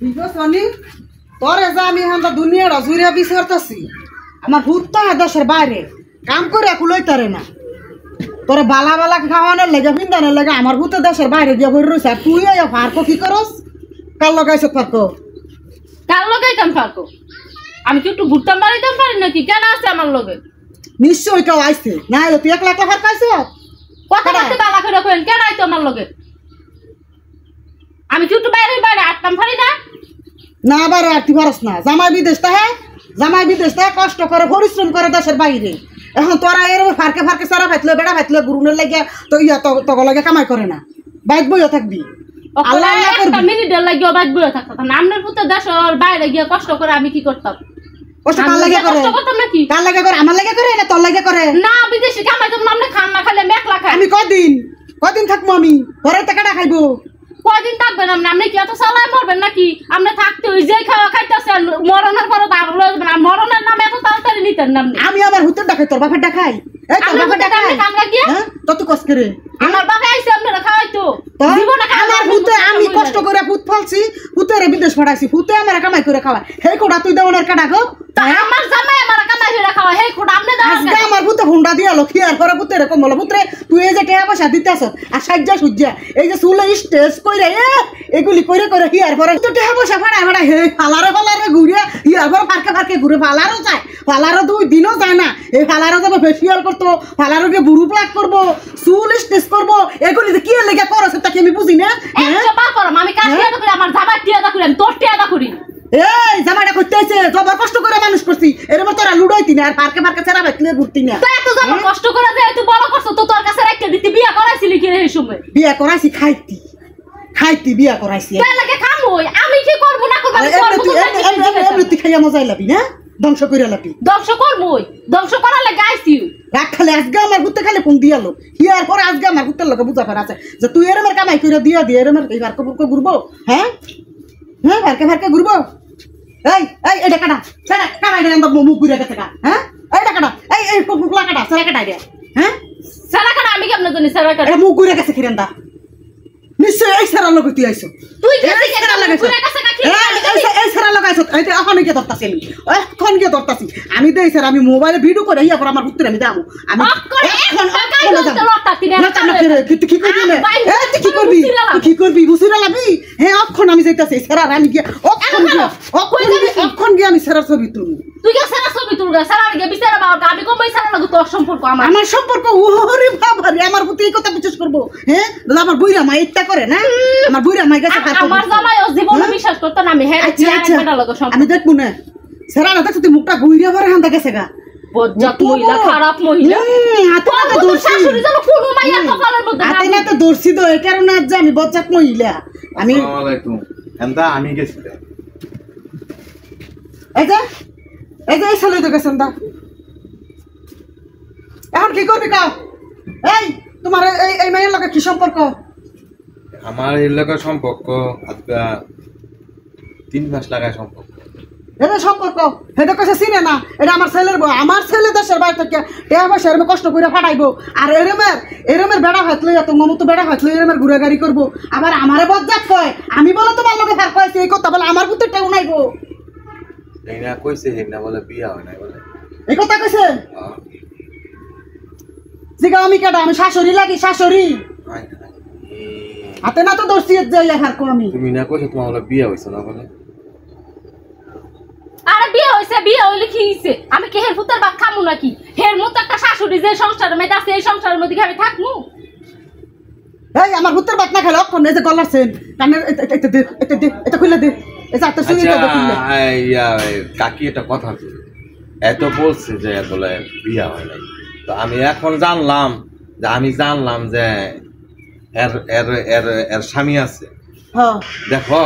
ঠিক আছে অনি তোরে যা আমি এখন দুনিয়াটা জুড়ে বিচারতেছি আমার ভূত তো দেশের বাইরে কাম করে কুলাইতারে না তোরে বালা বালা খাওয়ানোর লেগে পিন্দানোর লেগে আমার ভূত দেশের বাইরে গিয়ে বই রয়েছে আর তুই ফার্কো কি করস কার লগাইছ ফার্কো কার লগাইতাম ফার্কো আমি কি একটু ঘুরতাম বাড়াইতাম পারি নাকি কেন আছে আমার লগে নিশ্চয়ই কেউ আইছে না হলে তুই একলা একলা ফার্ক আইছ কথা বলতে বালা করে কইন কেন আইতো আমার লগে আমি কি একটু বাইরে বাইরে আটতাম পারি না না বাইরে আর তুই পারস না জামাই বিদেশটা কষ্ট করে পরিশ্রম করে দেশের বাইরে এখন তোরা এরকম ফারকে ফারকে সারা ভাইতলে বেড়া ভাইতলে গুরুনের লাগে তো ইয়া তগ লাগে কামাই করে না বাইক বইও থাকবি আল্লাহ একটা মিনিটের লাগিও বাইক বইও থাকতাম না আমনের পুত্র দেশের বাইরে গিয়ে কষ্ট করে আমি কি করতাম কষ্ট কার লাগে করে কষ্ট করতাম নাকি কার লাগে করে আমার লাগে করে না তোর লাগে করে না বিদেশে কামাইতাম না আমনে খান না খালে মেকলা খাই আমি কদিন থাকবো আমি ঘরে টাকাটা খাইবো কয়দিন থাকবেন আপনি কি এত চালাই মরবেন নাকি আপনি থাকতে ওই যে খাওয়া খাইতেছেন মরণের পরে তো আরো লইবেন আর মরণের নামে এত তাড়াতাড়ি নিতেন না আমি আমার হুতের ডাকাই তোর বাপের ডাকাই এই তোর বাপের ডাকাই কামরা গিয়ে তত কষ্ট করে আমার বাপে আইছে আপনারা খাওয়াইতো জীবনে আমার হুতে আমি কষ্ট করে ফুট ফলছি হুতের বিদেশ পাঠাইছি হুতে আমার কামাই করে খাওয়া হে কোড়া তুই দেওয়ার কাটা গো আমার জামাই আমার কামাই করে খাওয়া হে কোড়া আপনি দাও আজকে আমার হুতে হুন্ডা দিয়া লক্ষী আর পরে হুতে এরকম বলো পুত্রে তুই এই যে টাকা পয়সা দিতেছ আর সাজ্জা সুজ্জা এই যে চুলে স্টেজ কইরে এগুলি করে করে হিয়ার পরে তো টাকা পয়সা ফাড়া হে ফালারে ঘুরে হিয়ার পরে ফারকে ঘুরে ফালারও যায় ফালারও 2 দিনও যায় না এই ফালারও যাবে ফেসিয়াল করতো ফালারও গিয়ে বুড়ু প্লাক করবো চুল স্টেজ করবো এগুলি যে কি লেগে করছ তাকে আমি বুঝি না আমি কাজ টিয়াদা করি আমার জামাই টিয়াদা করি আমি তোর টিয়াদা করি এই জামাইটা করতে আইছে জবর কষ্ট করে মানুষ করছি এরকম তোরা লুডাইতি না আর পার্কে ছাড়া বাইকলে ঘুরতি না তো এত জবর কষ্ট করে যে তুই বড় করছ তো তোর কাছে রাখতে দিতে বিয়া করাইছিলি কি রে এই সময় বিয়া করাইছি খাইতি বিয়া করাইছি তাই লাগে খামই আমি কি করব না করব এমনি তুই খাইয়া মজাই লাবি না ধ্বংস করে লাবি ধ্বংস করবই ধ্বংস করার লাগে আইছি রাখ খালে আজকে আমার হুতে খালে ফোন দিয়ালো হিয়ার পরে আজকে আমার হুতের লোকে বুঝা ফের আছে যে তুই এরমের কামাই করে দিয়া এরমের এই ভারকে ফুরকে ঘুরবো হ্যাঁ ভারকে ঘুরবো এই এটা কাটা সেটা কাটাই দে আমরা মুখ ঘুরে গেছে হ্যাঁ এইটা কাটা এই ফুকলা কাটা সেটা কাটাই দে হ্যাঁ সেটা কাটা আমি কেমনে জানি সেটা কাটা মুখ ঘুরে গেছে কিরেন্দা নিশ্চয় এই সারা লোক তুই আইছো তুই কি সেটা লাগাইছ এই সারা লাগাইছ এইটা এখন গিয়ে ধরতাছি এখন গিয়ে ধরতাছি আমি দেই স্যার আমি মোবাইলে ভিডিও করে ইয়া পর আমার উত্তর আমি দাও আমি কি করবি বুঝিরা লাবি হ্যাঁ অক্ষণ আমি যাইতাছি স্যার আমি গিয়ে অক্ষণ গিয়ে আমি স্যার ছবি তুলবো তুই কি স্যার ছবি তুলগা স্যার আগে বিচারা বাবা আমি কই স্যার লাগু তোর সম্পর্ক আমার সম্পর্ক ওরে বাবা রে আমার প্রতি এই কথা বিশ্বাস করব হ্যাঁ আমার বুইরা মা ইচ্ছা করে না আমার বুইরা মা গেছে আমার জামাই ও জীবনে বিশ্বাস করতে না আমি হ্যাঁ আমি দেখবো না স্যার না দেখতে মুখটা ঘুরিয়ে ভরে হান্দা গেছে গা বজ্জাত মহিলা খারাপ মহিলা হাতে তো শাশুড়ি যেন কোন মাইয়া কপালের মধ্যে হাতে না তো দর্শি তো এই কারণে আজ আমি বজ্জাত মহিলা আমি আসসালামু আলাইকুম এন্ডা আমি গেছি এই যে এই ছেলে তো গেছেন দা এখন কি করবি কাও এই তোমার এই মায়ের লগে কি সম্পর্ক আমার এলাকার সম্পর্ক আজকে 3 মাস লাগায় সম্পর্ক এটা সম্পর্ক এটা কাছে চিনে না এটা আমার ছেলে দেশের বাইরে থেকে টাকা পয়সা এরমে কষ্ট করে ফাটাইবো আর এরমের বেড়া হাতলে এত মমতো বেড়া হাতলে এরমের ঘুরে গাড়ি করবো আবার আমারে বজ্জাত কয় আমি বলে তোমার লোকে ফার কয়েছি এই কথা বলে আমার পুত্রটা উনাইবো এই না কইছে এই না বলে বিয়া হয় না বলে এই কথা কইছে জিগা আমি কেডা আমি শাশুড়ি লাগি শাশুড়ি হাতে না তো দর্শি যাই আর কো আমি তুমি না কইছো তোমার বলে বিয়া হইছে না বলে আরে বিয়ে হইলে কি হইছে আমি কি হের পুত্রের ভাত খামু নাকি হের মত একটা শাশুড়ি যে সংসারের মধ্যে আছে এই সংসারের মধ্যে আমি থাকমু এই আমার পুত্রের ভাত না খেলে অক্ষণ এই যে গলার সেন কানে এটা খুলে দে এটা তো শুনি তো খুলে ইয়া কাকি এটা কথা এত বলছে যে বলে বিয়া হয় নাই তো আমি এখন জানলাম যে এর স্বামী আছে হ্যাঁ দেখো